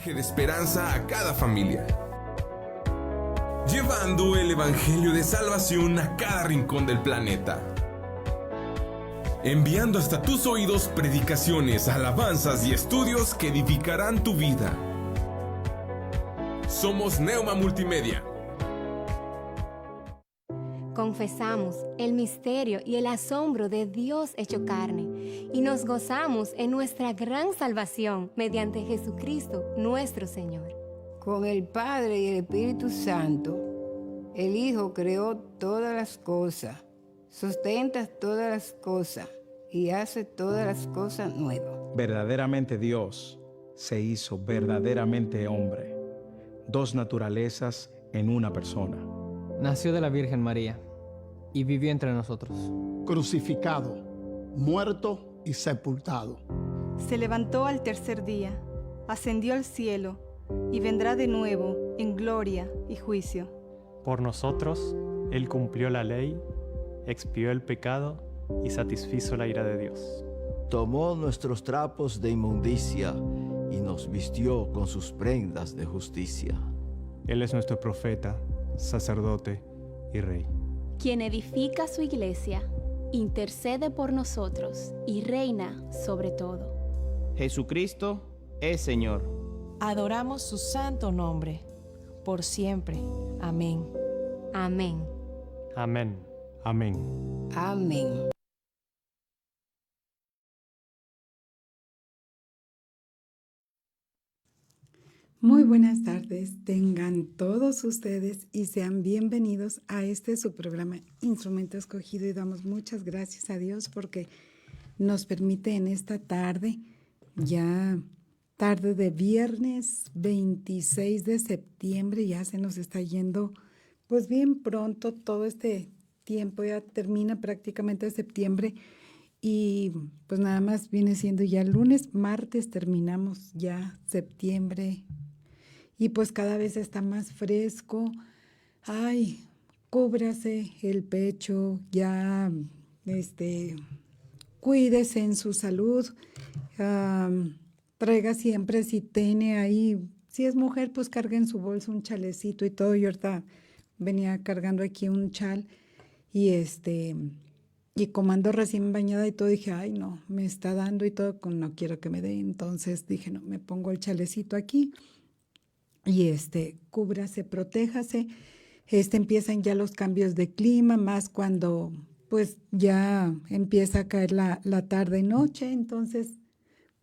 mensaje de esperanza a cada familia. Llevando el evangelio de salvación a cada rincón del planeta. Enviando hasta tus oídos predicaciones, alabanzas y estudios que edificarán tu vida. Somos Neuma Multimedia. Confesamos el misterio y el asombro de Dios hecho carne y nos gozamos en nuestra gran salvación mediante Jesucristo nuestro Señor. Con el Padre y el Espíritu Santo, el Hijo creó todas las cosas, sustenta todas las cosas y hace todas las cosas nuevas. Verdaderamente Dios se hizo verdaderamente hombre, dos naturalezas en una persona. Nació de la Virgen María y vivió entre nosotros. Crucificado, muerto y sepultado. Se levantó al tercer día, ascendió al cielo y vendrá de nuevo en gloria y juicio. Por nosotros, Él cumplió la ley, expió el pecado y satisfizo la ira de Dios. Tomó nuestros trapos de inmundicia y nos vistió con sus prendas de justicia. Él es nuestro profeta, sacerdote y rey. Quien edifica su iglesia, intercede por nosotros y reina sobre todo. Jesucristo es Señor. Adoramos su santo nombre, por siempre. Amén. Amén. Amén. Amén. Amén. Muy buenas tardes, tengan todos ustedes y sean bienvenidos a su programa Instrumento Escogido, y damos muchas gracias a Dios porque nos permite en esta tarde, ya tarde de viernes 26 de septiembre, ya se nos está yendo pues bien pronto todo este tiempo, ya termina prácticamente septiembre y pues nada más viene siendo ya lunes, martes terminamos ya septiembre. Y pues cada vez está más fresco. Ay, cúbrase el pecho, ya, cuídese en su salud. Traiga siempre, si tiene ahí, si es mujer, pues cargue en su bolsa un chalecito y todo. Yo ahorita venía cargando aquí un chal y y como ando recién bañada y todo, dije, ay no, me está dando y todo, no quiero que me dé. Entonces dije, no, me pongo el chalecito aquí. Y cúbrase, protéjase. Empiezan ya los cambios de clima, más cuando pues ya empieza a caer la tarde y noche, entonces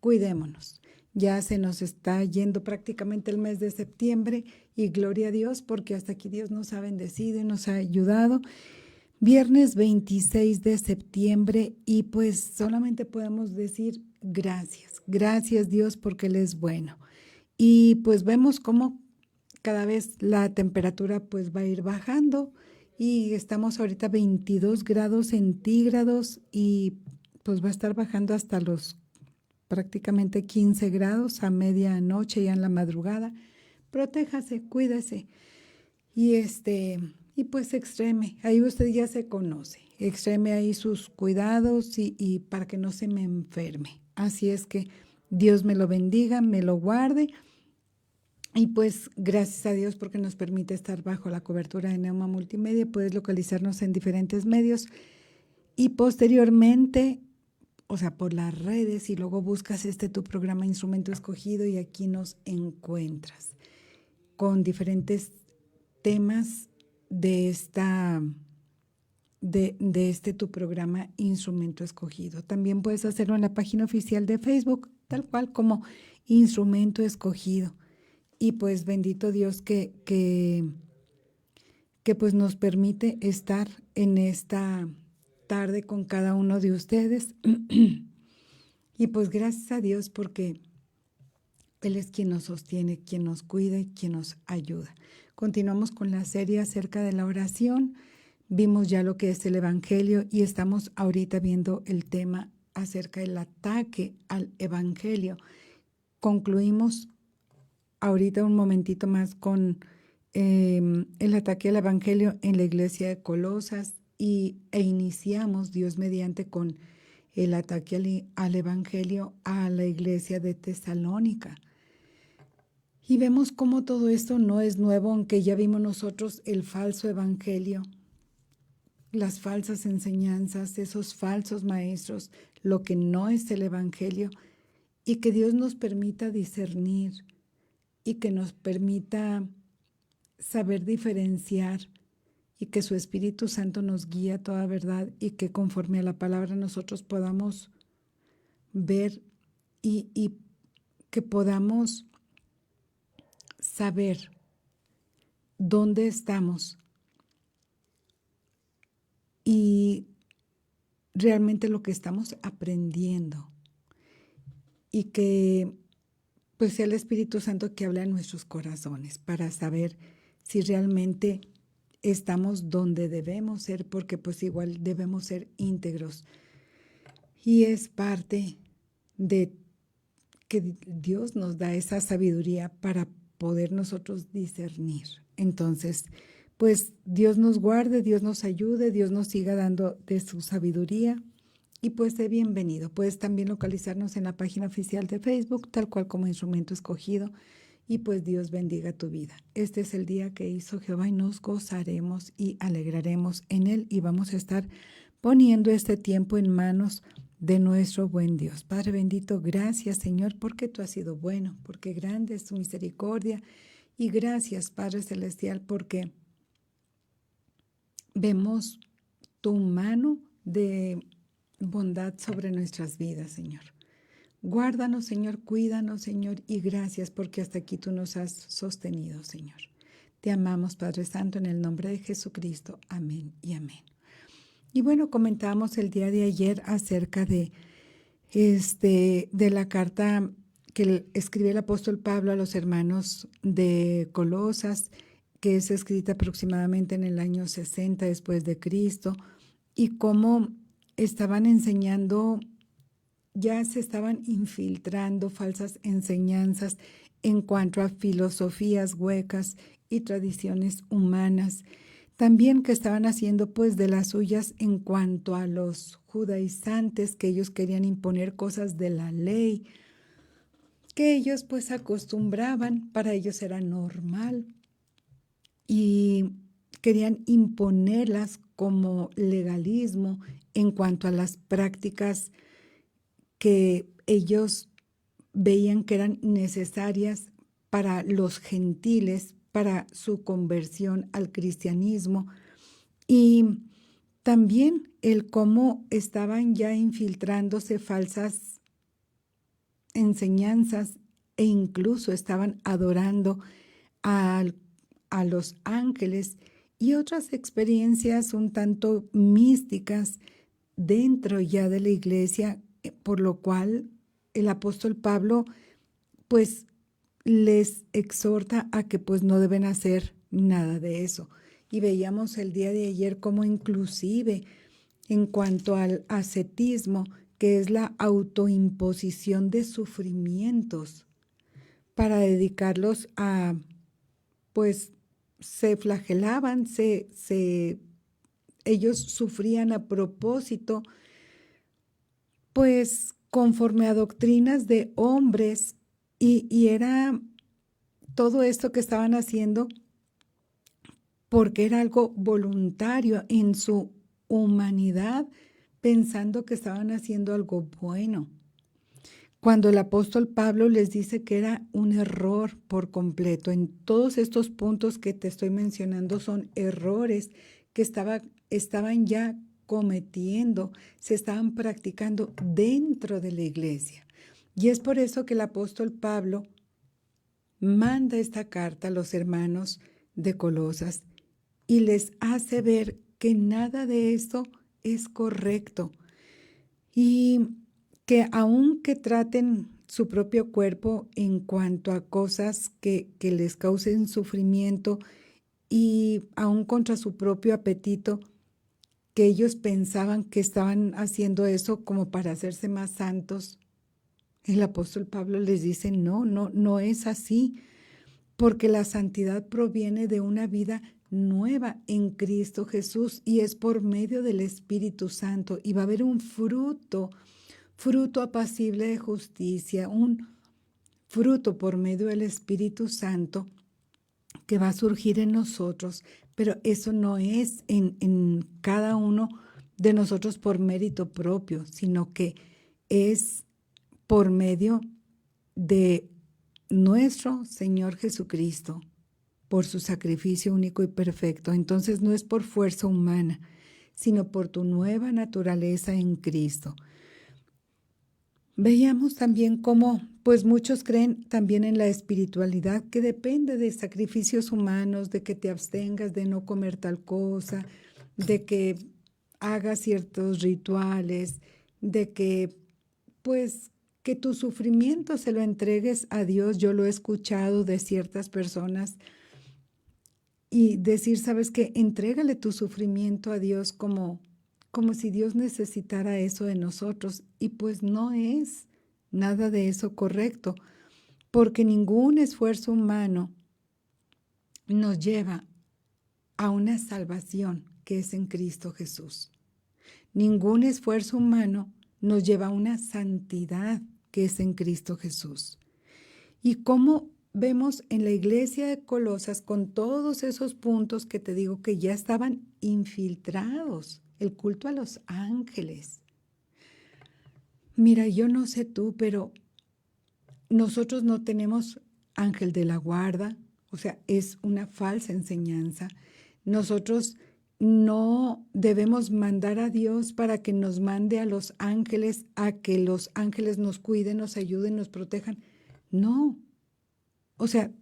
cuidémonos. Ya se nos está yendo prácticamente el mes de septiembre y gloria a Dios porque hasta aquí Dios nos ha bendecido y nos ha ayudado. Viernes 26 de septiembre y pues solamente podemos decir gracias. Gracias Dios porque Él es bueno. Y pues vemos cómo cada vez la temperatura pues va a ir bajando y estamos ahorita 22 grados centígrados y pues va a estar bajando hasta los prácticamente 15 grados a medianoche ya en la madrugada. Protéjase, cuídese y pues extreme, ahí usted ya se conoce, extreme ahí sus cuidados y para que no se me enferme. Así es que Dios me lo bendiga, me lo guarde. Y pues gracias a Dios porque nos permite estar bajo la cobertura de Neuma Multimedia. Puedes localizarnos en diferentes medios y posteriormente, o sea, por las redes, y luego buscas tu programa Instrumento Escogido y aquí nos encuentras con diferentes temas de tu programa Instrumento Escogido. También puedes hacerlo en la página oficial de Facebook, tal cual como Instrumento Escogido. Y pues bendito Dios que pues nos permite estar en esta tarde con cada uno de ustedes. Y pues gracias a Dios porque Él es quien nos sostiene, quien nos cuida y quien nos ayuda. Continuamos con la serie acerca de la oración. Vimos ya lo que es el Evangelio y estamos ahorita viendo el tema acerca del ataque al Evangelio. Concluimos ahorita un momentito más con el ataque al Evangelio en la iglesia de Colosas e iniciamos, Dios mediante, con el ataque al Evangelio a la iglesia de Tesalónica. Y vemos cómo todo esto no es nuevo, aunque ya vimos nosotros el falso evangelio, las falsas enseñanzas, esos falsos maestros, lo que no es el evangelio, y que Dios nos permita discernir y que nos permita saber diferenciar y que su Espíritu Santo nos guíe a toda verdad y que conforme a la palabra nosotros podamos ver y que podamos saber dónde estamos y realmente lo que estamos aprendiendo y que pues sea el Espíritu Santo que habla en nuestros corazones para saber si realmente estamos donde debemos ser, porque pues igual debemos ser íntegros. Y es parte de que Dios nos da esa sabiduría para poder nosotros discernir. Entonces, pues Dios nos guarde, Dios nos ayude, Dios nos siga dando de su sabiduría y pues de bienvenido. Puedes también localizarnos en la página oficial de Facebook, tal cual como Instrumento Escogido, y pues Dios bendiga tu vida. Este es el día que hizo Jehová y nos gozaremos y alegraremos en él y vamos a estar poniendo este tiempo en manos de nuestro buen Dios. Padre bendito, gracias Señor, porque tú has sido bueno, porque grande es tu misericordia y gracias Padre Celestial, porque vemos tu mano de bondad sobre nuestras vidas, Señor. Guárdanos, Señor, cuídanos, Señor, y gracias porque hasta aquí tú nos has sostenido, Señor. Te amamos, Padre Santo, en el nombre de Jesucristo. Amén y amén. Y bueno, comentábamos el día de ayer acerca de la carta que escribe el apóstol Pablo a los hermanos de Colosas, que es escrita aproximadamente en el año 60 después de Cristo, y cómo estaban enseñando, ya se estaban infiltrando falsas enseñanzas en cuanto a filosofías huecas y tradiciones humanas. También que estaban haciendo pues de las suyas en cuanto a los judaizantes, que ellos querían imponer cosas de la ley, que ellos pues acostumbraban, para ellos era normal, y querían imponerlas como legalismo en cuanto a las prácticas que ellos veían que eran necesarias para los gentiles, para su conversión al cristianismo, y también el cómo estaban ya infiltrándose falsas enseñanzas e incluso estaban adorando a los ángeles y otras experiencias un tanto místicas dentro ya de la iglesia, por lo cual el apóstol Pablo pues les exhorta a que pues no deben hacer nada de eso. Y veíamos el día de ayer cómo inclusive en cuanto al ascetismo, que es la autoimposición de sufrimientos para dedicarlos a, pues se flagelaban, ellos sufrían a propósito, pues conforme a doctrinas de hombres, y era todo esto que estaban haciendo porque era algo voluntario en su humanidad, pensando que estaban haciendo algo bueno. Cuando el apóstol Pablo les dice que era un error por completo, en todos estos puntos que te estoy mencionando son errores que estaban ya cometiendo, se estaban practicando dentro de la iglesia. Y es por eso que el apóstol Pablo manda esta carta a los hermanos de Colosas y les hace ver que nada de esto es correcto y que aunque traten su propio cuerpo en cuanto a cosas que les causen sufrimiento y aún contra su propio apetito, que ellos pensaban que estaban haciendo eso como para hacerse más santos, el apóstol Pablo les dice, no es así, porque la santidad proviene de una vida nueva en Cristo Jesús y es por medio del Espíritu Santo y va a haber un fruto apacible de justicia, un fruto por medio del Espíritu Santo que va a surgir en nosotros, pero eso no es en cada uno de nosotros por mérito propio, sino que es por medio de nuestro Señor Jesucristo, por su sacrificio único y perfecto. Entonces no es por fuerza humana, sino por tu nueva naturaleza en Cristo. Veíamos también cómo, pues muchos creen también en la espiritualidad que depende de sacrificios humanos, de que te abstengas de no comer tal cosa, de que hagas ciertos rituales, de que, pues, que tu sufrimiento se lo entregues a Dios. Yo lo he escuchado de ciertas personas y decir, ¿sabes qué? Entrégale tu sufrimiento a Dios como si Dios necesitara eso de nosotros. Y pues no es nada de eso correcto, porque ningún esfuerzo humano nos lleva a una salvación que es en Cristo Jesús. Ningún esfuerzo humano nos lleva a una santidad que es en Cristo Jesús. Y como vemos en la iglesia de Colosas con todos esos puntos que te digo que ya estaban infiltrados, el culto a los ángeles. Mira, yo no sé tú, pero nosotros no tenemos ángel de la guarda, o sea, es una falsa enseñanza. Nosotros no debemos mandar a Dios para que nos mande a los ángeles, a que los ángeles nos cuiden, nos ayuden, nos protejan. No. O sea,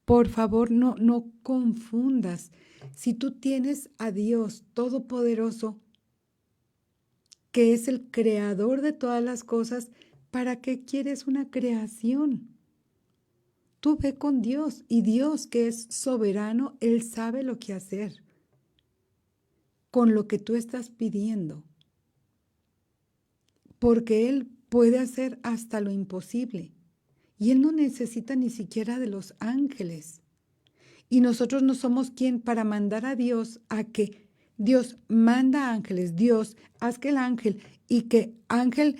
por favor, no confundas. Si tú tienes a Dios Todopoderoso, que es el creador de todas las cosas, ¿para qué quieres una creación? Tú ve con Dios, y Dios, que es soberano, Él sabe lo que hacer con lo que tú estás pidiendo, porque Él puede hacer hasta lo imposible, y Él no necesita ni siquiera de los ángeles. Y nosotros no somos quien para mandar a Dios a que Dios manda ángeles, Dios, haz que el ángel, y que ángel,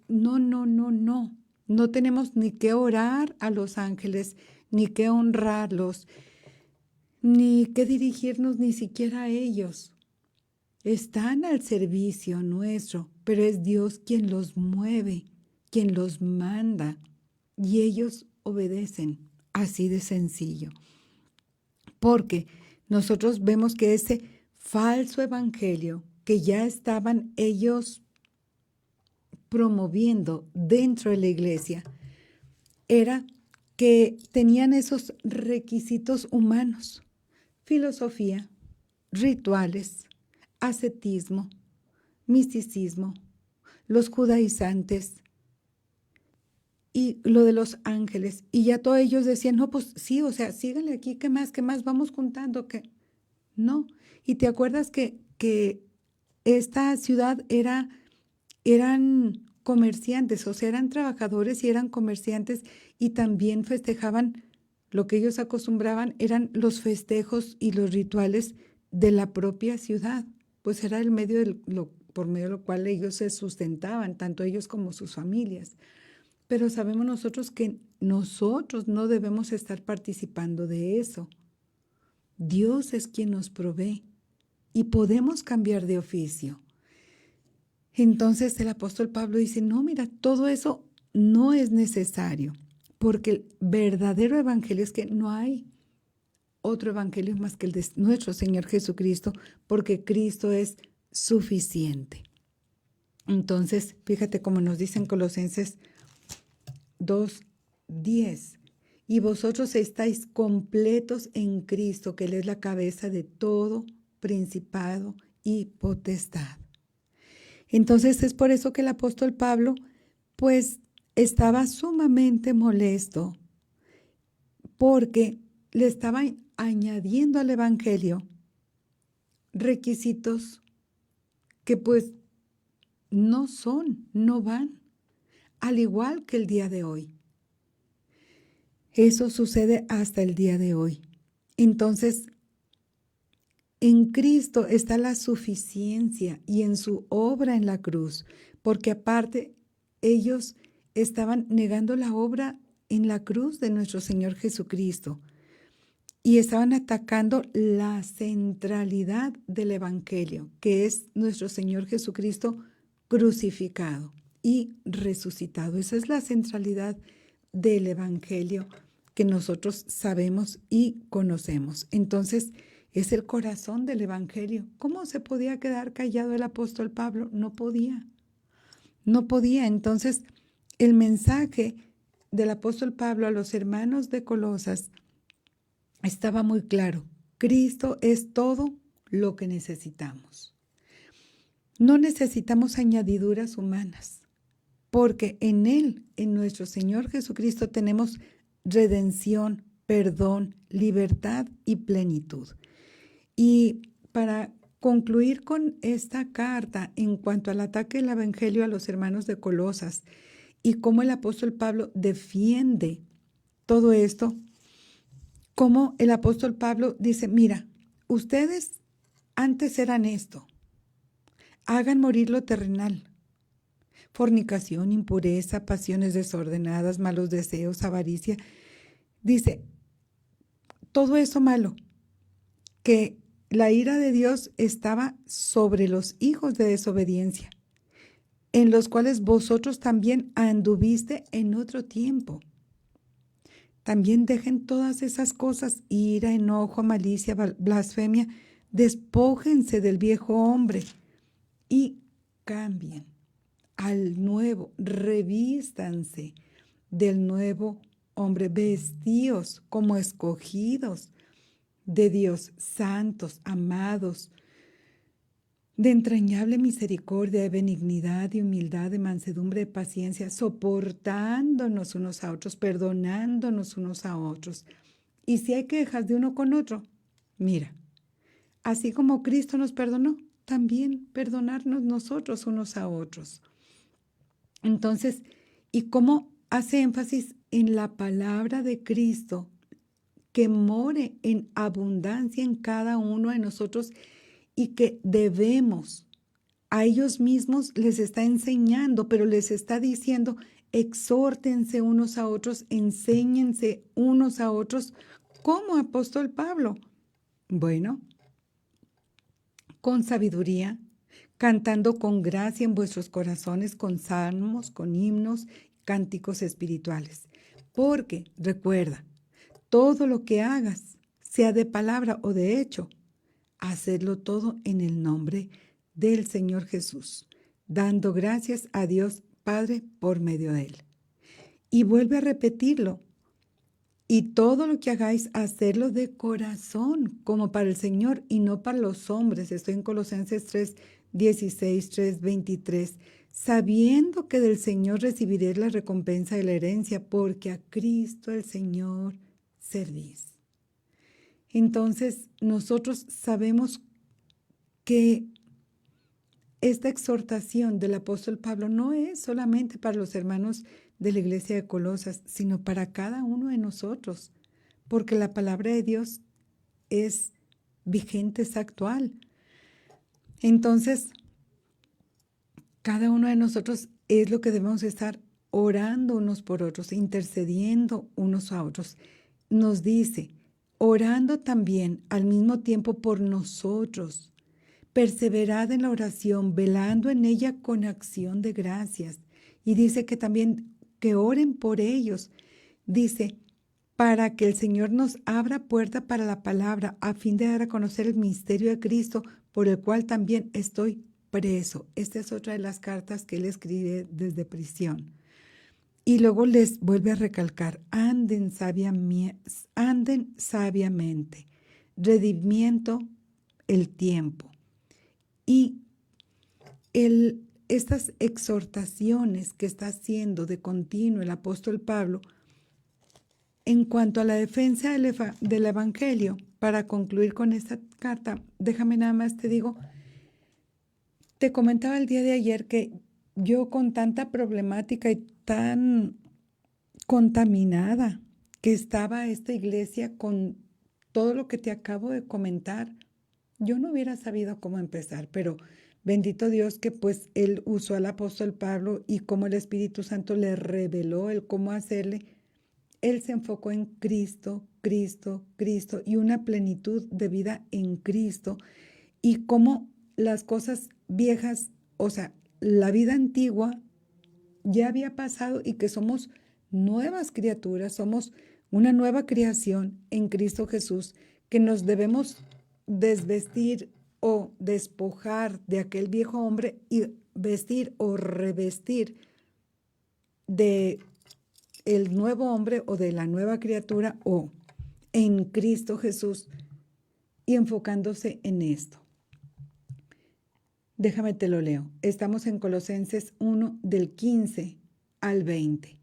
no tenemos ni que orar a los ángeles, ni que honrarlos, ni que dirigirnos ni siquiera a ellos. Están al servicio nuestro, pero es Dios quien los mueve, quien los manda, y ellos obedecen, así de sencillo. Porque nosotros vemos que ese falso evangelio que ya estaban ellos promoviendo dentro de la iglesia era que tenían esos requisitos humanos: filosofía, rituales, ascetismo, misticismo, los judaizantes y lo de los ángeles. Y ya todos ellos decían, no, pues sí, o sea, síganle aquí, ¿qué más? Vamos juntando, ¿qué? No. Y te acuerdas que esta ciudad eran comerciantes, o sea, eran trabajadores y eran comerciantes, y también festejaban, lo que ellos acostumbraban eran los festejos y los rituales de la propia ciudad, pues era el medio por medio de lo cual ellos se sustentaban, tanto ellos como sus familias. Pero sabemos nosotros que nosotros no debemos estar participando de eso. Dios es quien nos provee y podemos cambiar de oficio. Entonces el apóstol Pablo dice, no, mira, todo eso no es necesario, porque el verdadero evangelio es que no hay otro evangelio más que el de nuestro Señor Jesucristo, porque Cristo es suficiente. Entonces, fíjate cómo nos dice en Colosenses 2:10, y vosotros estáis completos en Cristo, que Él es la cabeza de todo principado y potestad. Entonces es por eso que el apóstol Pablo pues estaba sumamente molesto, porque le estaba añadiendo al evangelio requisitos que pues no van, al igual que el día de hoy. Eso sucede hasta el día de hoy. Entonces, en Cristo está la suficiencia y en su obra en la cruz, porque aparte ellos estaban negando la obra en la cruz de nuestro Señor Jesucristo y estaban atacando la centralidad del Evangelio, que es nuestro Señor Jesucristo crucificado y resucitado. Esa es la centralidad del Evangelio que nosotros sabemos y conocemos. Entonces, es el corazón del Evangelio. ¿Cómo se podía quedar callado el apóstol Pablo? No podía. No podía. Entonces, el mensaje del apóstol Pablo a los hermanos de Colosas estaba muy claro. Cristo es todo lo que necesitamos. No necesitamos añadiduras humanas, porque en Él, en nuestro Señor Jesucristo, tenemos redención, perdón, libertad y plenitud. Y para concluir con esta carta en cuanto al ataque del Evangelio a los hermanos de Colosas y cómo el apóstol Pablo defiende todo esto, cómo el apóstol Pablo dice, mira, ustedes antes eran esto, hagan morir lo terrenal, fornicación, impureza, pasiones desordenadas, malos deseos, avaricia. Dice, todo eso malo, que la ira de Dios estaba sobre los hijos de desobediencia, en los cuales vosotros también anduviste en otro tiempo. También dejen todas esas cosas, ira, enojo, malicia, blasfemia, despójense del viejo hombre y cambien al nuevo, revístanse del nuevo hombre, vestíos como escogidos de Dios, santos, amados, de entrañable misericordia, de benignidad, de humildad, de mansedumbre, de paciencia, soportándonos unos a otros, perdonándonos unos a otros. Y si hay quejas de uno con otro, mira, así como Cristo nos perdonó, también perdonarnos nosotros unos a otros. Entonces, ¿y cómo hace énfasis en la palabra de Cristo que more en abundancia en cada uno de nosotros y que debemos? A ellos mismos les está enseñando, pero les está diciendo, exhórtense unos a otros, enséñense unos a otros, como apóstol Pablo. Bueno, con sabiduría, cantando con gracia en vuestros corazones, con salmos, con himnos, cánticos espirituales. Porque, recuerda, todo lo que hagas, sea de palabra o de hecho, hacedlo todo en el nombre del Señor Jesús, dando gracias a Dios Padre por medio de Él. Y vuelve a repetirlo. Y todo lo que hagáis, hacerlo de corazón, como para el Señor y no para los hombres. Estoy en Colosenses 3:16, 3:23. Sabiendo que del Señor recibiréis la recompensa de la herencia, porque a Cristo el Señor servís. Entonces, nosotros sabemos que esta exhortación del apóstol Pablo no es solamente para los hermanos de la iglesia de Colosas, sino para cada uno de nosotros, porque la palabra de Dios es vigente, es actual. Entonces, cada uno de nosotros es lo que debemos estar orando unos por otros, intercediendo unos a otros. Nos dice, orando también al mismo tiempo por nosotros. Perseverad en la oración, velando en ella con acción de gracias. Y dice que también que oren por ellos. Dice, para que el Señor nos abra puerta para la palabra, a fin de dar a conocer el misterio de Cristo, por el cual también estoy preso. Esta es otra de las cartas que él escribe desde prisión. Y luego les vuelve a recalcar, anden sabiamente, redimiendo el tiempo. Y estas exhortaciones que está haciendo de continuo el apóstol Pablo en cuanto a la defensa del Evangelio, para concluir con esta carta, déjame nada más te digo, te comentaba el día de ayer que yo con tanta problemática y tan contaminada que estaba esta iglesia con todo lo que te acabo de comentar, yo no hubiera sabido cómo empezar, pero bendito Dios que pues él usó al apóstol Pablo y cómo el Espíritu Santo le reveló el cómo hacerle. él se enfocó en Cristo, Cristo, Cristo y una plenitud de vida en Cristo y cómo las cosas viejas, o sea, la vida antigua ya había pasado y que somos nuevas criaturas, somos una nueva creación en Cristo Jesús, que nos debemos desvestir o despojar de aquel viejo hombre y vestir o revestir de el nuevo hombre o de la nueva criatura o en Cristo Jesús y enfocándose en esto. Déjame te lo leo. Estamos en Colosenses 1 del 15 al 20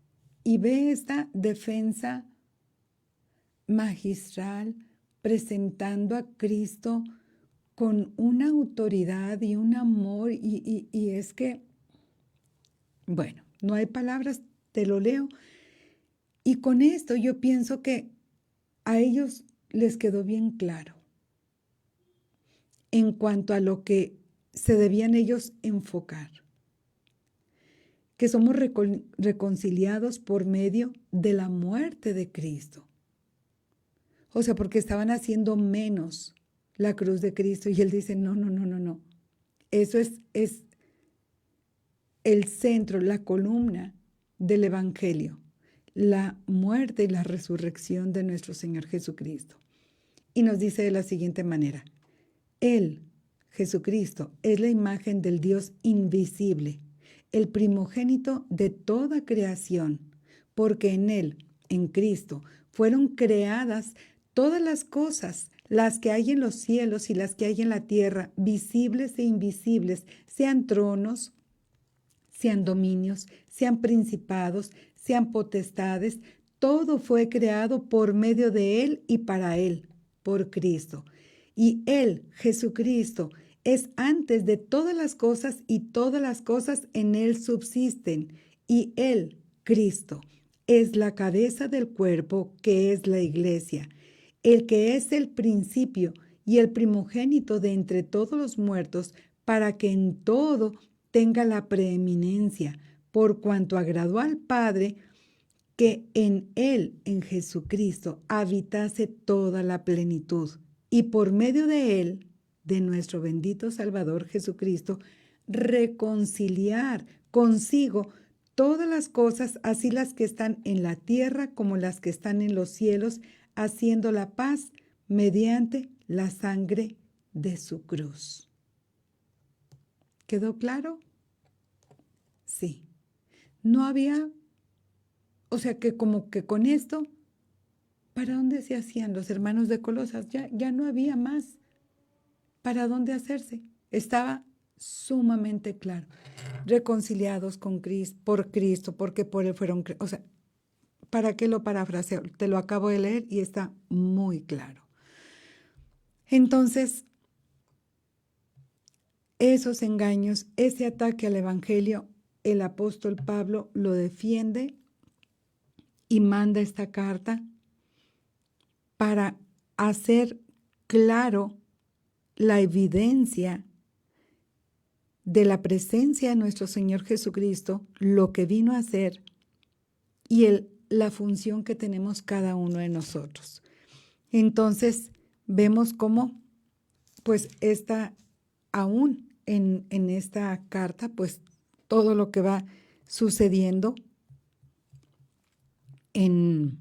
y ve esta defensa magistral presentando a Cristo con una autoridad y un amor y es que, bueno, no hay palabras, te lo leo. Y con esto yo pienso que a ellos les quedó bien claro en cuanto a lo que se debían ellos enfocar, que somos reconciliados por medio de la muerte de Cristo. O sea, porque estaban haciendo menos la cruz de Cristo y él dice, no. Eso es el centro, la columna del Evangelio, la muerte y la resurrección de nuestro Señor Jesucristo. Y nos dice de la siguiente manera, Él, Jesucristo, es la imagen del Dios invisible, el primogénito de toda creación, porque en Él, en Cristo, fueron creadas todas las cosas, las que hay en los cielos y las que hay en la tierra, visibles e invisibles, sean tronos, sean dominios, sean principados, sean potestades, todo fue creado por medio de Él y para Él, por Cristo. Y Él, Jesucristo, es antes de todas las cosas y todas las cosas en Él subsisten. Y Él, Cristo, es la cabeza del cuerpo que es la iglesia, el que es el principio y el primogénito de entre todos los muertos, para que en todo tenga la preeminencia, por cuanto agradó al Padre que en Él, en Jesucristo, habitase toda la plenitud. Y por medio de Él, de nuestro bendito Salvador Jesucristo, reconciliar consigo todas las cosas, así las que están en la tierra como las que están en los cielos, haciendo la paz mediante la sangre de su cruz. ¿Quedó claro? Sí. No había, o sea que como que con esto, ¿para dónde se hacían los hermanos de Colosas? Ya no había más para dónde hacerse. Estaba sumamente claro. Reconciliados con Cristo, por Cristo, porque por Él fueron, o sea, ¿para qué lo parafraseo? Te lo acabo de leer y está muy claro. Entonces, esos engaños, ese ataque al Evangelio, el apóstol Pablo lo defiende y manda esta carta para hacer claro la evidencia de la presencia de nuestro Señor Jesucristo, lo que vino a hacer y la función que tenemos cada uno de nosotros. Entonces, vemos cómo, pues, aún en esta carta, pues, todo lo que va sucediendo en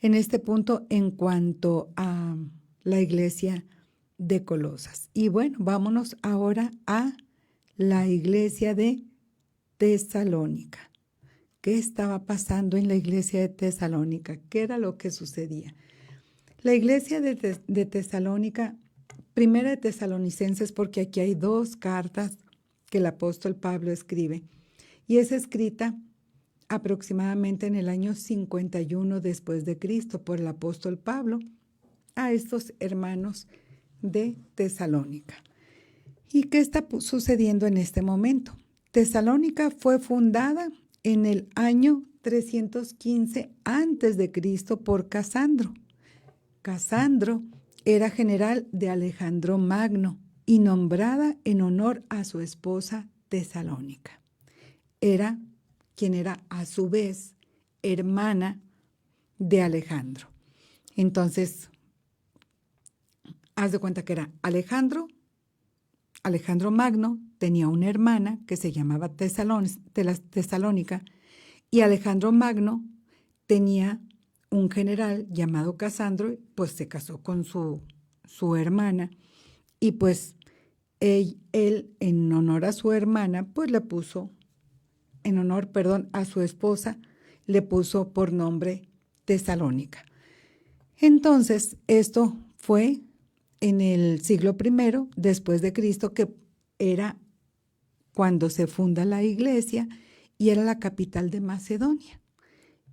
este punto en cuanto a la iglesia de Colosas. Y bueno, vámonos ahora a la iglesia de Tesalónica. ¿Qué estaba pasando en la iglesia de Tesalónica? ¿Qué era lo que sucedía? La iglesia de Tesalónica, primera de Tesalonicenses, porque aquí hay dos cartas que el apóstol Pablo escribe, y es escrita aproximadamente en el año 51 después de Cristo por el apóstol Pablo a estos hermanos de Tesalónica. ¿Y qué está sucediendo en este momento? Tesalónica fue fundada en el año 315 antes de Cristo por Casandro. Casandro era general de Alejandro Magno y nombrada en honor a su esposa Tesalónica. Era quien era a su vez hermana de Alejandro. Entonces, haz de cuenta que era Alejandro Magno tenía una hermana que se llamaba Tesalónica, y Alejandro Magno tenía un general llamado Casandro, pues se casó con su hermana, y pues él en honor a su hermana, pues le puso, a su esposa, le puso por nombre Tesalónica. Entonces, esto fue en el siglo I después de Cristo, que era cuando se funda la iglesia, y era la capital de Macedonia,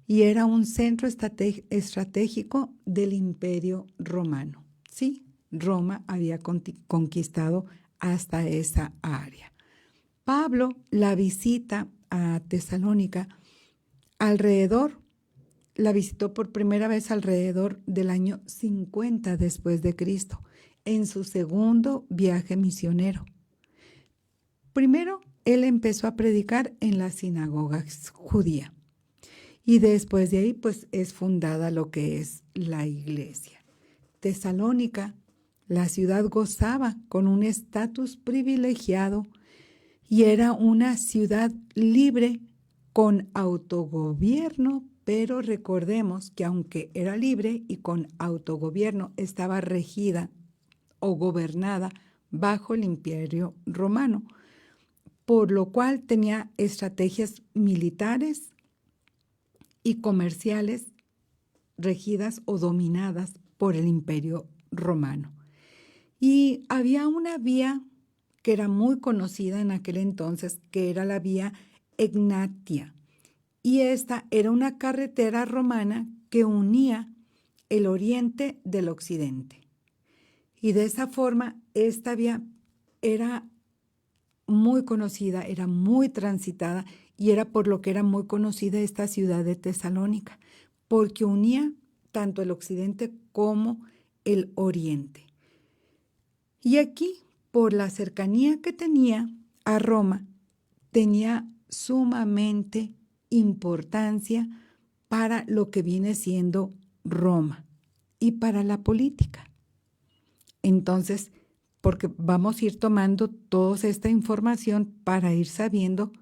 y era un centro estratégico del Imperio Romano. Sí, Roma había conquistado hasta esa área. Pablo la visita a Tesalónica la visitó por primera vez alrededor del año 50 después de Cristo, en su segundo viaje misionero. Primero, él empezó a predicar en la sinagoga judía, y después de ahí, pues, es fundada lo que es la iglesia. Tesalónica, la ciudad gozaba con un estatus privilegiado y era una ciudad libre con autogobierno, pero recordemos que aunque era libre y con autogobierno, estaba regida o gobernada bajo el Imperio Romano, por lo cual tenía estrategias militares y comerciales regidas o dominadas por el Imperio Romano. Y había una vía que era muy conocida en aquel entonces, que era la vía Egnatia. Y esta era una carretera romana que unía el oriente del occidente. Y de esa forma, esta vía era muy conocida, era muy transitada, y era por lo que era muy conocida esta ciudad de Tesalónica, porque unía tanto el occidente como el oriente. Y aquí, por la cercanía que tenía a Roma, tenía sumamente importancia para lo que viene siendo Roma y para la política. Entonces, porque vamos a ir tomando toda esta información para ir sabiendo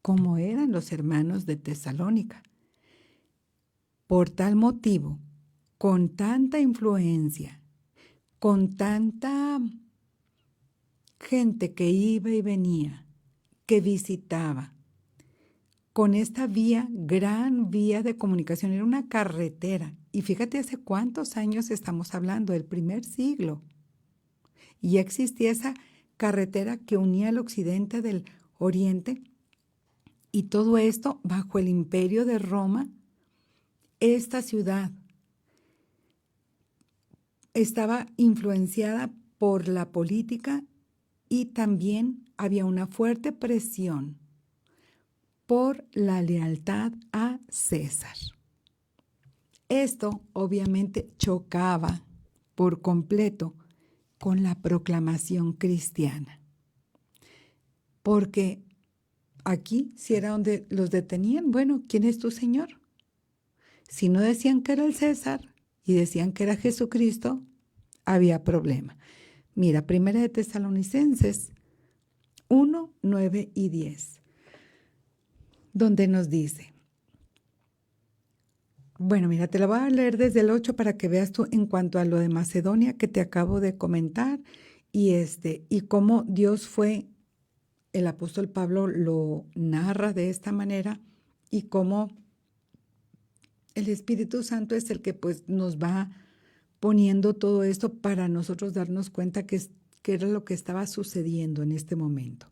cómo eran los hermanos de Tesalónica. Por tal motivo, con tanta influencia, con tanta gente que iba y venía, que visitaba, con esta vía, gran vía de comunicación, era una carretera. Y fíjate hace cuántos años estamos hablando, del primer siglo. Y ya existía esa carretera que unía el occidente del oriente, y todo esto bajo el imperio de Roma. Esta ciudad estaba influenciada por la política, y también había una fuerte presión por la lealtad a César. Esto obviamente chocaba por completo con la proclamación cristiana, porque aquí, si era donde los detenían, bueno, ¿quién es tu Señor? Si no decían que era el César y decían que era Jesucristo, había problema. Mira, 1 de Tesalonicenses 1, 9 y 10, donde nos dice, bueno, mira, te la voy a leer desde el 8 para que veas tú en cuanto a lo de Macedonia que te acabo de comentar, y cómo Dios fue, el apóstol Pablo lo narra de esta manera, y cómo el Espíritu Santo es el que pues nos va poniendo todo esto para nosotros darnos cuenta que era lo que estaba sucediendo en este momento.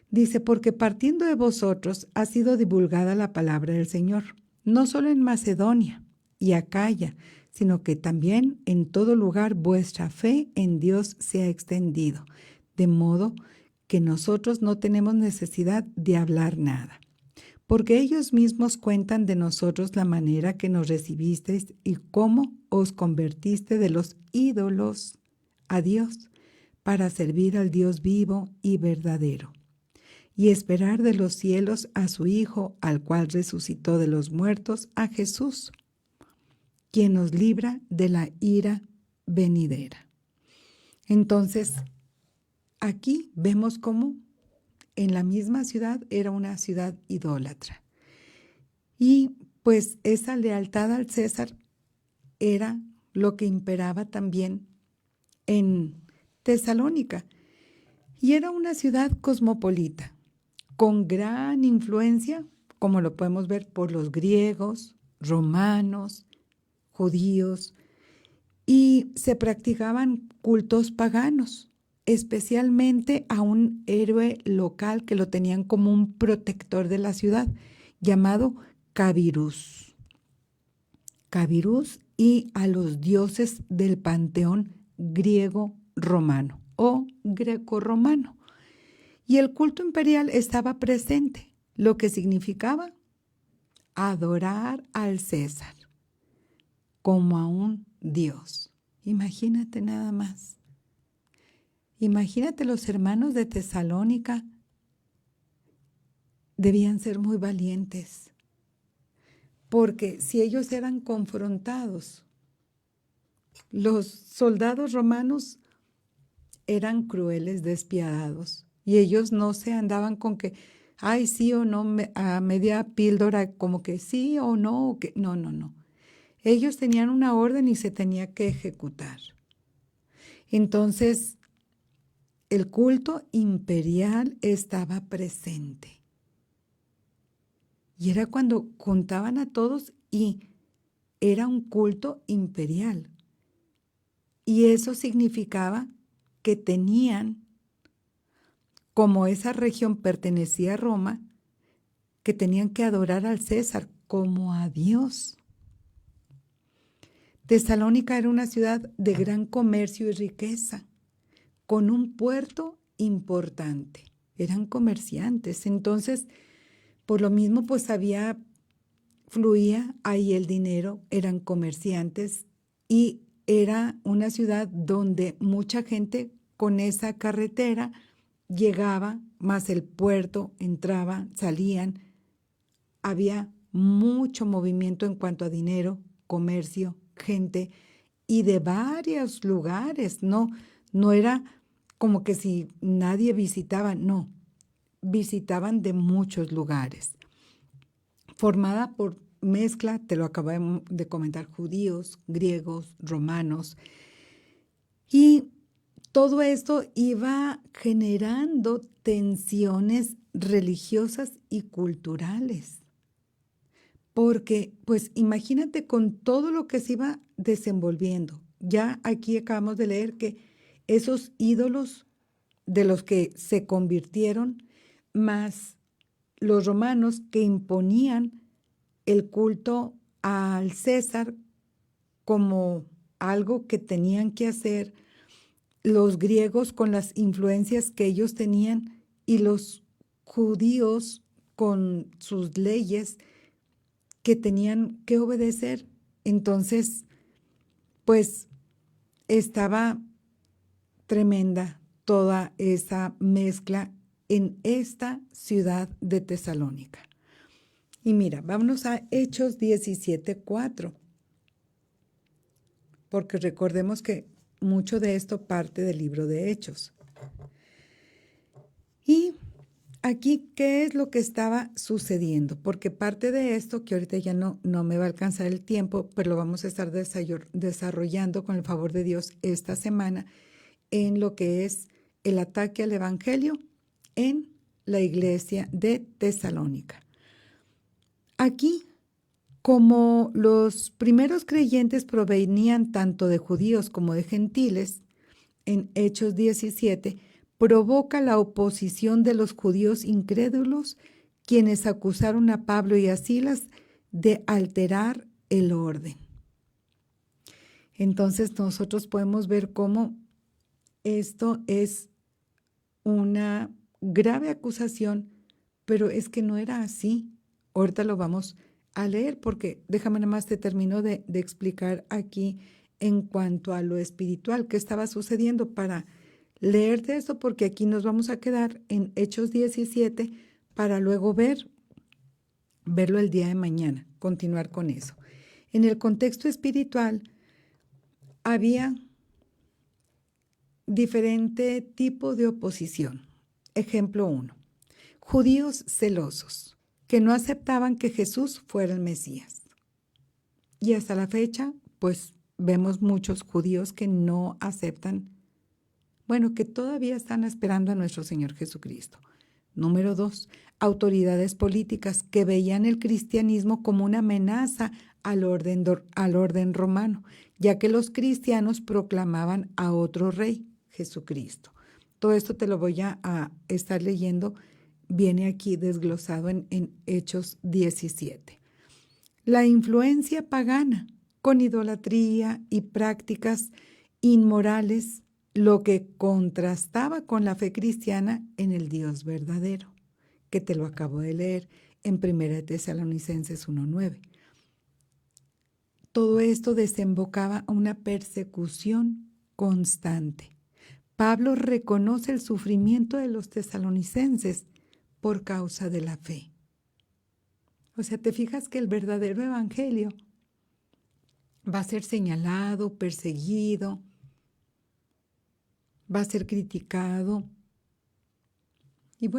Dice, porque partiendo de vosotros ha sido divulgada la palabra del Señor, no solo en Macedonia y Acaya, sino que también en todo lugar vuestra fe en Dios se ha extendido, de modo que nosotros no tenemos necesidad de hablar nada, porque ellos mismos cuentan de nosotros la manera que nos recibisteis y cómo os convertiste de los ídolos a Dios, para servir al Dios vivo y verdadero, y esperar de los cielos a su Hijo, al cual resucitó de los muertos, a Jesús, quien nos libra de la ira venidera. Entonces, aquí vemos cómo en la misma ciudad era una ciudad idólatra. Y pues esa lealtad al César era lo que imperaba también en Tesalónica. Y era una ciudad cosmopolita, con gran influencia, como lo podemos ver, por los griegos, romanos, judíos, y se practicaban cultos paganos, especialmente a un héroe local que lo tenían como un protector de la ciudad, llamado Cabirus. Cabirus, y a los dioses del panteón griego-romano o greco-romano. Y el culto imperial estaba presente, lo que significaba adorar al César como a un dios. Imagínate nada más. Imagínate, los hermanos de Tesalónica debían ser muy valientes, porque si ellos eran confrontados, los soldados romanos eran crueles, despiadados, y ellos no se andaban con que, ay, sí o no, a media píldora, como que sí o no, o que no. Ellos tenían una orden y se tenía que ejecutar. Entonces, el culto imperial estaba presente. Y era cuando juntaban a todos y era un culto imperial. Y eso significaba que tenían, como esa región pertenecía a Roma, que tenían que adorar al César como a Dios. Tesalónica era una ciudad de gran comercio y riqueza, con un puerto importante. Eran comerciantes, entonces, por lo mismo, pues fluía ahí el dinero, eran comerciantes, y era una ciudad donde mucha gente con esa carretera llegaba, más el puerto, entraban, salían. Había mucho movimiento en cuanto a dinero, comercio, gente, y de varios lugares. No era como que si nadie visitaba, no, visitaban de muchos lugares. Formada por mezcla, te lo acabo de comentar, judíos, griegos, romanos, y todo esto iba generando tensiones religiosas y culturales. Porque, pues imagínate con todo lo que se iba desenvolviendo. Ya aquí acabamos de leer que esos ídolos de los que se convirtieron, más los romanos que imponían el culto al César como algo que tenían que hacer, los griegos con las influencias que ellos tenían y los judíos con sus leyes que tenían que obedecer. Entonces, pues estaba tremenda toda esa mezcla en esta ciudad de Tesalónica. Y mira, vámonos a Hechos 17:4, porque recordemos que mucho de esto parte del libro de Hechos. Y aquí, ¿qué es lo que estaba sucediendo? Porque parte de esto, que ahorita ya no me va a alcanzar el tiempo, pero lo vamos a estar desarrollando con el favor de Dios esta semana, en lo que es el ataque al evangelio en la iglesia de Tesalónica. Aquí, como los primeros creyentes provenían tanto de judíos como de gentiles, en Hechos 17, provoca la oposición de los judíos incrédulos, quienes acusaron a Pablo y a Silas de alterar el orden. Entonces nosotros podemos ver cómo esto es una grave acusación, pero es que no era así. Ahorita lo vamos a leer, porque déjame nada más te termino de explicar aquí en cuanto a lo espiritual que estaba sucediendo para leer de eso porque aquí nos vamos a quedar en Hechos 17 para luego verlo el día de mañana, continuar con eso. En el contexto espiritual había diferente tipo de oposición. Ejemplo 1. Judíos celosos que no aceptaban que Jesús fuera el Mesías. Y hasta la fecha, pues vemos muchos judíos que no aceptan, que todavía están esperando a nuestro Señor Jesucristo. Número 2, autoridades políticas que veían el cristianismo como una amenaza al orden romano, ya que los cristianos proclamaban a otro rey, Jesucristo. Todo esto te lo voy a estar leyendo, viene aquí desglosado en Hechos 17. La influencia pagana con idolatría y prácticas inmorales, lo que contrastaba con la fe cristiana en el Dios verdadero, que te lo acabo de leer en 1 Tesalonicenses 1:9. Todo esto desembocaba a una persecución constante. Pablo reconoce el sufrimiento de los tesalonicenses por causa de la fe. O sea, te fijas que el verdadero evangelio va a ser señalado, perseguido, va a ser criticado y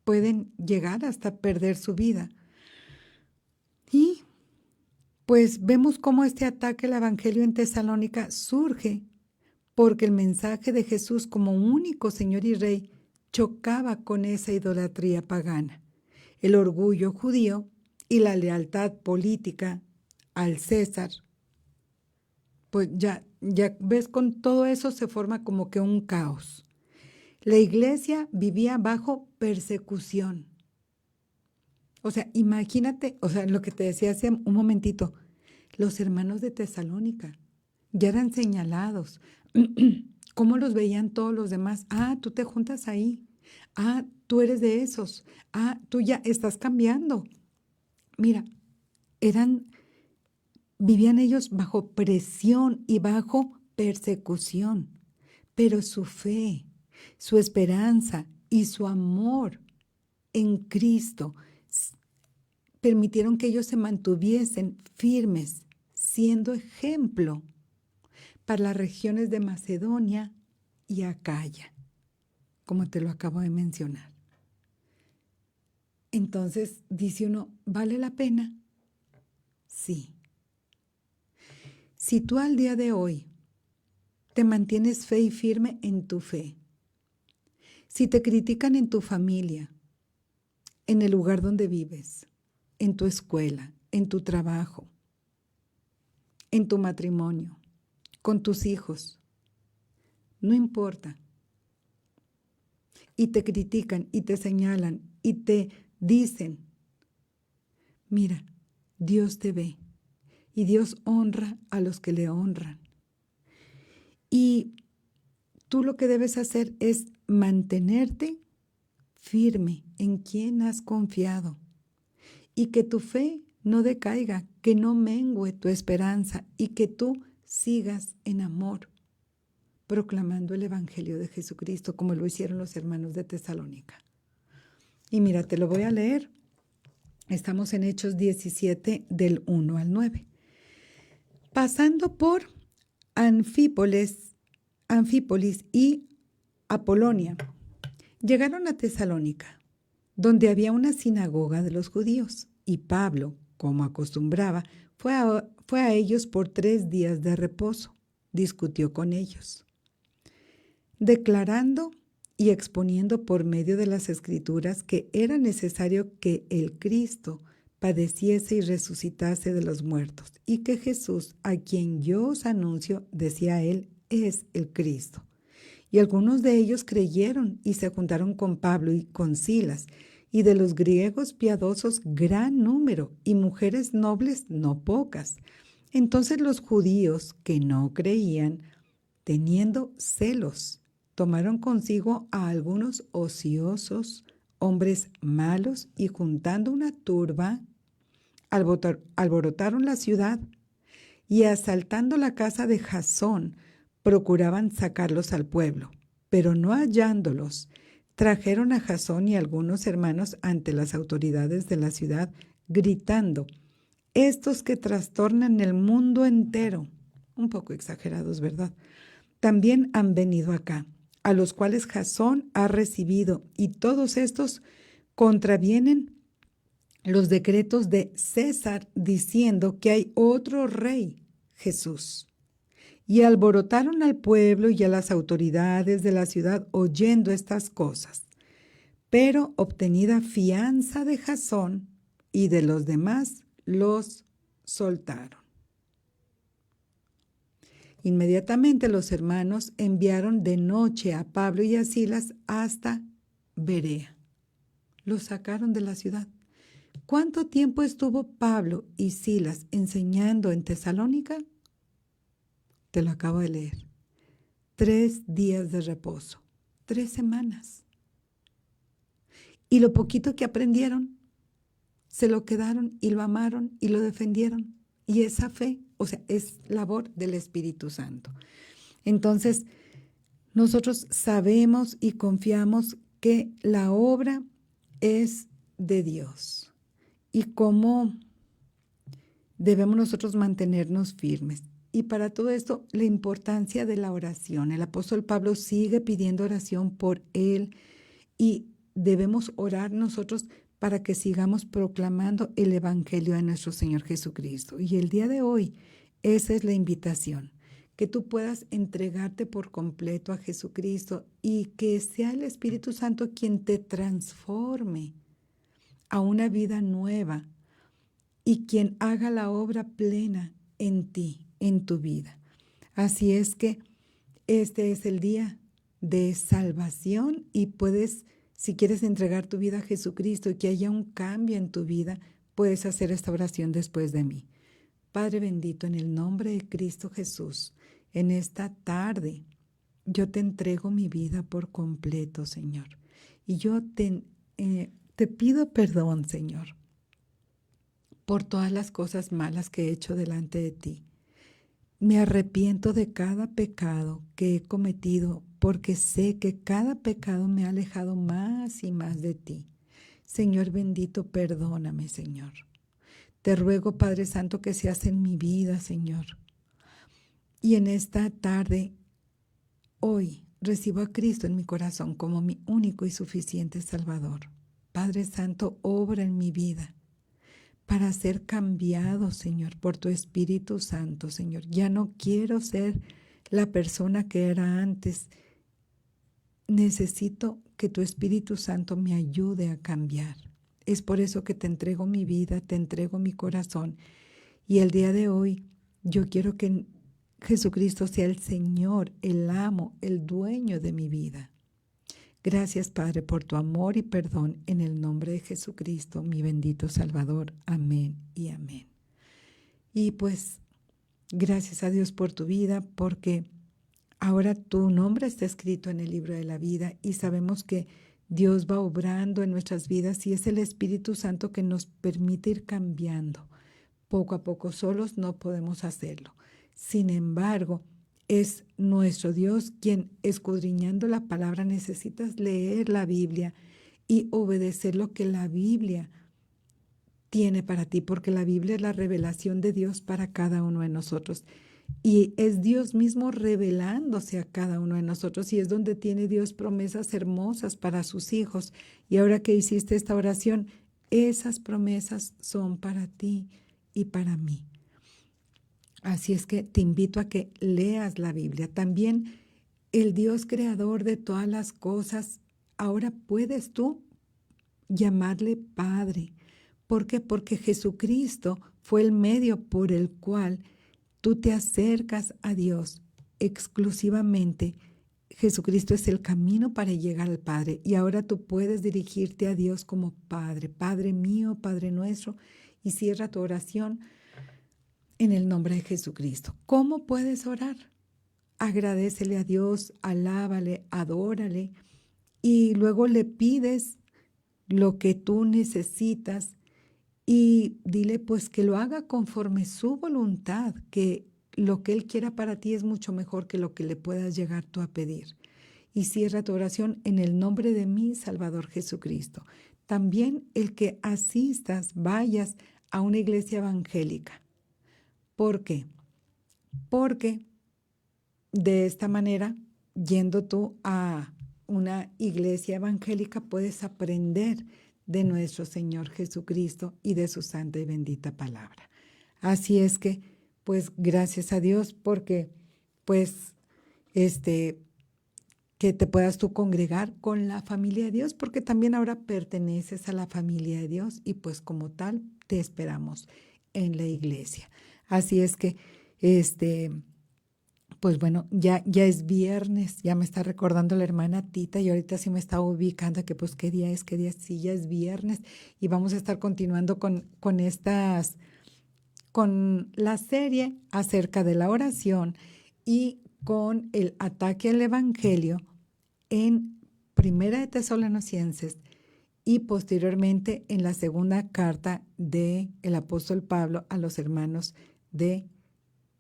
pueden llegar hasta perder su vida. Y pues vemos cómo este ataque al evangelio en Tesalónica surge porque el mensaje de Jesús como único Señor y Rey chocaba con esa idolatría pagana, el orgullo judío y la lealtad política al César. Pues ya ves, con todo eso se forma como que un caos. La iglesia vivía bajo persecución. O sea, imagínate, lo que te decía hace un momentito, los hermanos de Tesalónica ya eran señalados. ¿Cómo los veían todos los demás? Tú te juntas ahí. Tú eres de esos. Tú ya estás cambiando. Mira, vivían ellos bajo presión y bajo persecución, pero su fe, su esperanza y su amor en Cristo permitieron que ellos se mantuviesen firmes, siendo ejemplo para las regiones de Macedonia y Acaya, como te lo acabo de mencionar. Entonces dice uno, ¿vale la pena? Sí. Si tú al día de hoy te mantienes fe y firme en tu fe, si te critican en tu familia, en el lugar donde vives, en tu escuela, en tu trabajo, en tu matrimonio, con tus hijos, no importa. Y te critican y te señalan y te dicen, mira, Dios te ve y Dios honra a los que le honran. Y tú lo que debes hacer es mantenerte firme en quien has confiado y que tu fe no decaiga, que no mengue tu esperanza y que tú sigas en amor, proclamando el Evangelio de Jesucristo como lo hicieron los hermanos de Tesalónica. Y mira, te lo voy a leer. Estamos en Hechos 17 del 1 al 9. Pasando por Anfípolis y Apolonia, llegaron a Tesalónica, donde había una sinagoga de los judíos, y Pablo, como acostumbraba, fue a ellos por 3 días de reposo. Discutió con ellos, declarando y exponiendo por medio de las Escrituras que era necesario que el Cristo padeciese y resucitase de los muertos, y que Jesús, a quien yo os anuncio, decía él, es el Cristo. Y algunos de ellos creyeron y se juntaron con Pablo y con Silas, y de los griegos piadosos gran número, y mujeres nobles no pocas. Entonces los judíos que no creían, teniendo celos, tomaron consigo a algunos ociosos, hombres malos, y juntando una turba, alborotaron la ciudad, y asaltando la casa de Jasón, procuraban sacarlos al pueblo, pero no hallándolos, trajeron a Jasón y algunos hermanos ante las autoridades de la ciudad, gritando: estos que trastornan el mundo entero, un poco exagerados, ¿verdad?, también han venido acá, a los cuales Jasón ha recibido, y todos estos contravienen los decretos de César, diciendo que hay otro rey, Jesús. Y alborotaron al pueblo y a las autoridades de la ciudad oyendo estas cosas. Pero obtenida fianza de Jasón y de los demás, los soltaron. Inmediatamente los hermanos enviaron de noche a Pablo y a Silas hasta Berea. Los sacaron de la ciudad. ¿Cuánto tiempo estuvo Pablo y Silas enseñando en Tesalónica? Te lo acabo de leer. 3 días de reposo, 3 semanas. Y lo poquito que aprendieron, se lo quedaron y lo amaron y lo defendieron. Y esa fe, o sea, es labor del Espíritu Santo. Entonces, nosotros sabemos y confiamos que la obra es de Dios. Y cómo debemos nosotros mantenernos firmes. Y para todo esto, la importancia de la oración. El apóstol Pablo sigue pidiendo oración por él y debemos orar nosotros para que sigamos proclamando el Evangelio de nuestro Señor Jesucristo. Y el día de hoy, esa es la invitación, que tú puedas entregarte por completo a Jesucristo y que sea el Espíritu Santo quien te transforme a una vida nueva y quien haga la obra plena en ti, en tu vida. Así es que este es el día de salvación y puedes, si quieres entregar tu vida a Jesucristo y que haya un cambio en tu vida, puedes hacer esta oración después de mí. Padre bendito, en el nombre de Cristo Jesús, en esta tarde yo te entrego mi vida por completo, Señor. Y yo te pido perdón, Señor, por todas las cosas malas que he hecho delante de ti. Me arrepiento de cada pecado que he cometido porque sé que cada pecado me ha alejado más y más de ti. Señor bendito, perdóname, Señor. Te ruego, Padre Santo, que seas en mi vida, Señor. Y en esta tarde, hoy, recibo a Cristo en mi corazón como mi único y suficiente Salvador. Padre Santo, obra en mi vida para ser cambiado, Señor, por tu Espíritu Santo, Señor. Ya no quiero ser la persona que era antes. Necesito que tu Espíritu Santo me ayude a cambiar. Es por eso que te entrego mi vida, te entrego mi corazón. Y el día de hoy yo quiero que Jesucristo sea el Señor, el amo, el dueño de mi vida. Gracias, Padre, por tu amor y perdón en el nombre de Jesucristo, mi bendito Salvador. Amén y amén. Y pues, gracias a Dios por tu vida, porque ahora tu nombre está escrito en el libro de la vida y sabemos que Dios va obrando en nuestras vidas y es el Espíritu Santo que nos permite ir cambiando. Poco a poco, solos no podemos hacerlo. Sin embargo, es nuestro Dios quien, escudriñando la palabra, necesitas leer la Biblia y obedecer lo que la Biblia tiene para ti, porque la Biblia es la revelación de Dios para cada uno de nosotros. Y es Dios mismo revelándose a cada uno de nosotros y es donde tiene Dios promesas hermosas para sus hijos. Y ahora que hiciste esta oración, esas promesas son para ti y para mí. Así es que te invito a que leas la Biblia. También el Dios creador de todas las cosas, ahora puedes tú llamarle Padre. ¿Por qué? Porque Jesucristo fue el medio por el cual tú te acercas a Dios exclusivamente. Jesucristo es el camino para llegar al Padre y ahora tú puedes dirigirte a Dios como Padre. Padre mío, Padre nuestro, y cierra tu oración en el nombre de Jesucristo. ¿Cómo puedes orar? Agradécele a Dios, alábale, adórale y luego le pides lo que tú necesitas y dile pues que lo haga conforme su voluntad, que lo que Él quiera para ti es mucho mejor que lo que le puedas llegar tú a pedir. Y cierra tu oración en el nombre de mi Salvador Jesucristo. También el que asistas, vayas a una iglesia evangélica. ¿Por qué? Porque de esta manera, yendo tú a una iglesia evangélica, puedes aprender de nuestro Señor Jesucristo y de su santa y bendita palabra. Así es que, pues, gracias a Dios porque, pues, que te puedas tú congregar con la familia de Dios, porque también ahora perteneces a la familia de Dios y pues como tal te esperamos en la iglesia. Así es que, pues bueno, ya es viernes, ya me está recordando la hermana Tita y ahorita sí me está ubicando que pues qué día es, sí, ya es viernes y vamos a estar continuando con la serie acerca de la oración y con el ataque al evangelio en Primera de Tesalonicenses y posteriormente en la segunda carta del apóstol Pablo a los hermanos de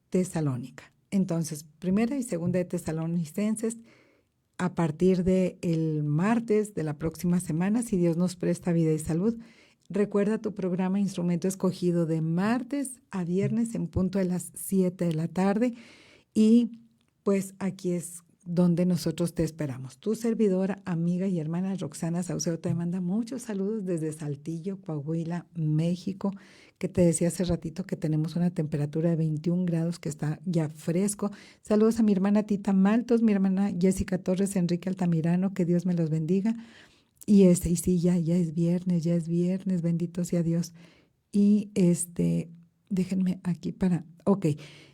Tesalónica. Entonces, Primera y Segunda de Tesalonicenses a partir del martes de la próxima semana, si Dios nos presta vida y salud. Recuerda tu programa Instrumento Escogido de martes a viernes en punto de las 7 de la tarde y pues aquí es donde nosotros te esperamos. Tu servidora, amiga y hermana Roxana Saucedo te manda muchos saludos desde Saltillo, Coahuila, México, que te decía hace ratito que tenemos una temperatura de 21 grados, que está ya fresco. Saludos a mi hermana Tita Maltos, mi hermana Jessica Torres, Enrique Altamirano, que Dios me los bendiga. Y sí, ya es viernes, bendito sea Dios. Y déjenme aquí ok.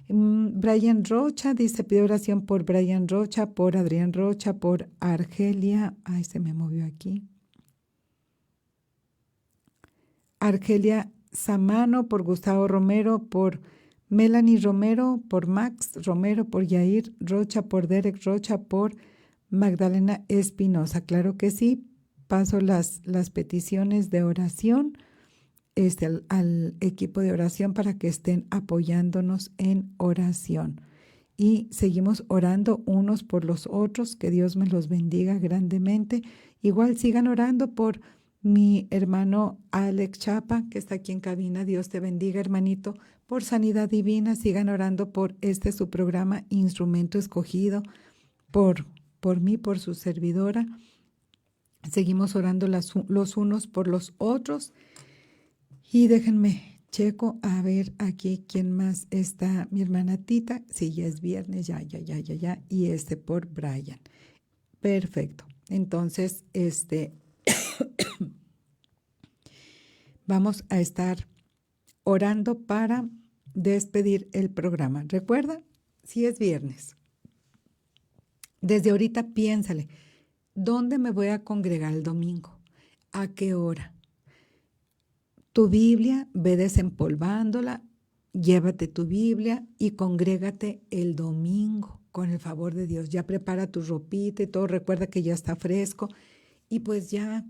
Brian Rocha dice, pide oración por Brian Rocha, por Adrián Rocha, por Argelia. Ay, se me movió aquí. Argelia Samano, por Gustavo Romero, por Melanie Romero, por Max Romero, por Yair Rocha, por Derek Rocha, por Magdalena Espinosa. Claro que sí. Paso las peticiones de oración al equipo de oración para que estén apoyándonos en oración. Y seguimos orando unos por los otros, que Dios me los bendiga grandemente. Igual sigan orando por mi hermano Alex Chapa, que está aquí en cabina. Dios te bendiga, hermanito, por sanidad divina. Sigan orando por su programa Instrumento Escogido, por mí, por su servidora. Seguimos orando los unos por los otros. Y déjenme, checo, a ver aquí quién más está. Mi hermana Tita, sí, ya es viernes, ya. Y por Brian. Perfecto. Entonces, vamos a estar orando para despedir el programa. Recuerda, si es viernes. Desde ahorita piénsale, ¿dónde me voy a congregar el domingo? ¿A qué hora? Tu Biblia, ve desempolvándola, llévate tu Biblia y congrégate el domingo con el favor de Dios. Ya prepara tu ropita y todo, recuerda que ya está fresco y pues ya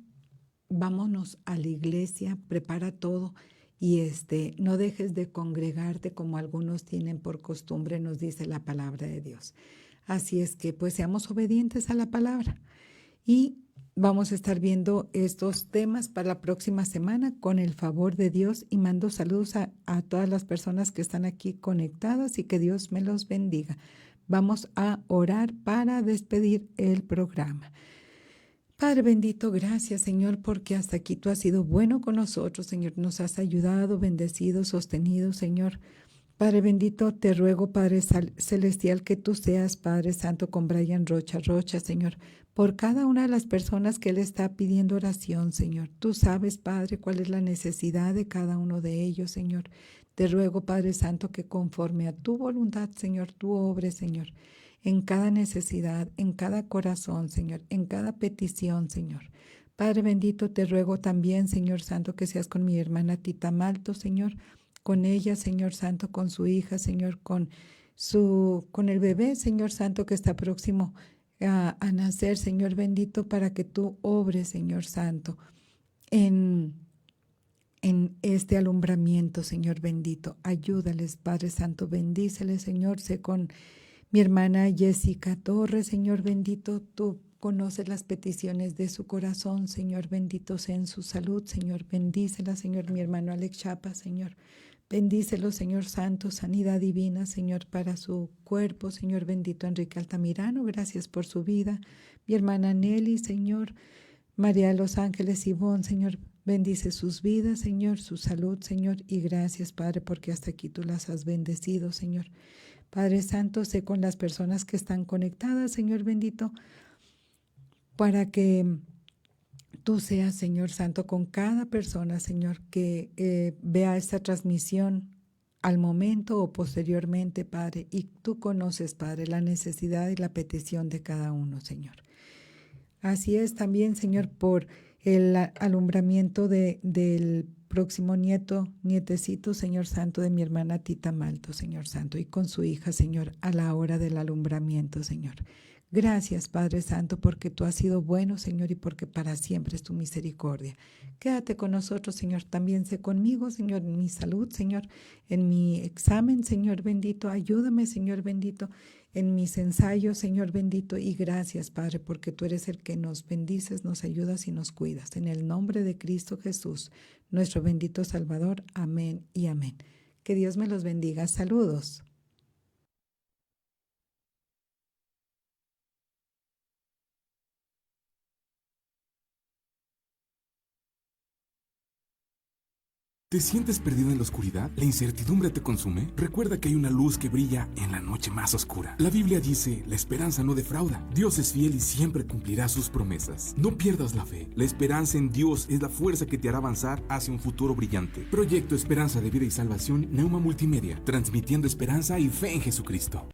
vámonos a la iglesia, prepara todo y no dejes de congregarte como algunos tienen por costumbre, nos dice la palabra de Dios. Así es que pues seamos obedientes a la palabra y vamos a estar viendo estos temas para la próxima semana con el favor de Dios y mando saludos a todas las personas que están aquí conectadas y que Dios me los bendiga. Vamos a orar para despedir el programa. Padre bendito, gracias Señor, porque hasta aquí tú has sido bueno con nosotros, Señor. Nos has ayudado, bendecido, sostenido, Señor. Padre bendito, te ruego, Padre celestial, que tú seas, Padre Santo, con Brian Rocha, Señor, por cada una de las personas que Él está pidiendo oración, Señor. Tú sabes, Padre, cuál es la necesidad de cada uno de ellos, Señor. Te ruego, Padre Santo, que conforme a tu voluntad, Señor, tú obres, Señor, en cada necesidad, en cada corazón, Señor, en cada petición, Señor. Padre bendito, te ruego también, Señor Santo, que seas con mi hermana Tita Malto, Señor, con ella, Señor Santo, con su hija, Señor, con el bebé, Señor Santo, que está próximo a nacer, Señor bendito, para que tú obres, Señor Santo, en en este alumbramiento, Señor bendito. Ayúdales, Padre Santo, bendíceles, Señor. Sé con mi hermana Jessica Torres, Señor bendito. Tú conoces las peticiones de su corazón, Señor bendito. Sé en su salud, Señor. Bendícela, Señor. Mi hermano Alex Chapa, Señor. Bendícelo, Señor Santo, sanidad divina, Señor, para su cuerpo, Señor bendito. Enrique Altamirano, gracias por su vida. Mi hermana Nelly, Señor. María de los Ángeles Ivonne, Señor, bendice sus vidas, Señor, su salud, Señor, y gracias, Padre, porque hasta aquí tú las has bendecido, Señor. Padre Santo, sé con las personas que están conectadas, Señor bendito, para que tú seas, Señor Santo, con cada persona, Señor, que vea esta transmisión al momento o posteriormente, Padre, y tú conoces, Padre, la necesidad y la petición de cada uno, Señor. Así es también, Señor, por el alumbramiento del próximo nietecito, Señor Santo, de mi hermana Tita Malto, Señor Santo, y con su hija, Señor, a la hora del alumbramiento, Señor. Gracias, Padre Santo, porque tú has sido bueno, Señor, y porque para siempre es tu misericordia. Quédate con nosotros, Señor. También sé conmigo, Señor, en mi salud, Señor, en mi examen, Señor bendito. Ayúdame, Señor bendito, en mis ensayos, Señor bendito. Y gracias, Padre, porque tú eres el que nos bendices, nos ayudas y nos cuidas. En el nombre de Cristo Jesús, nuestro bendito Salvador. Amén y amén. Que Dios me los bendiga. Saludos. ¿Te sientes perdido en la oscuridad? ¿La incertidumbre te consume? Recuerda que hay una luz que brilla en la noche más oscura. La Biblia dice, la esperanza no defrauda. Dios es fiel y siempre cumplirá sus promesas. No pierdas la fe. La esperanza en Dios es la fuerza que te hará avanzar hacia un futuro brillante. Proyecto Esperanza de Vida y Salvación, Neuma Multimedia, transmitiendo esperanza y fe en Jesucristo.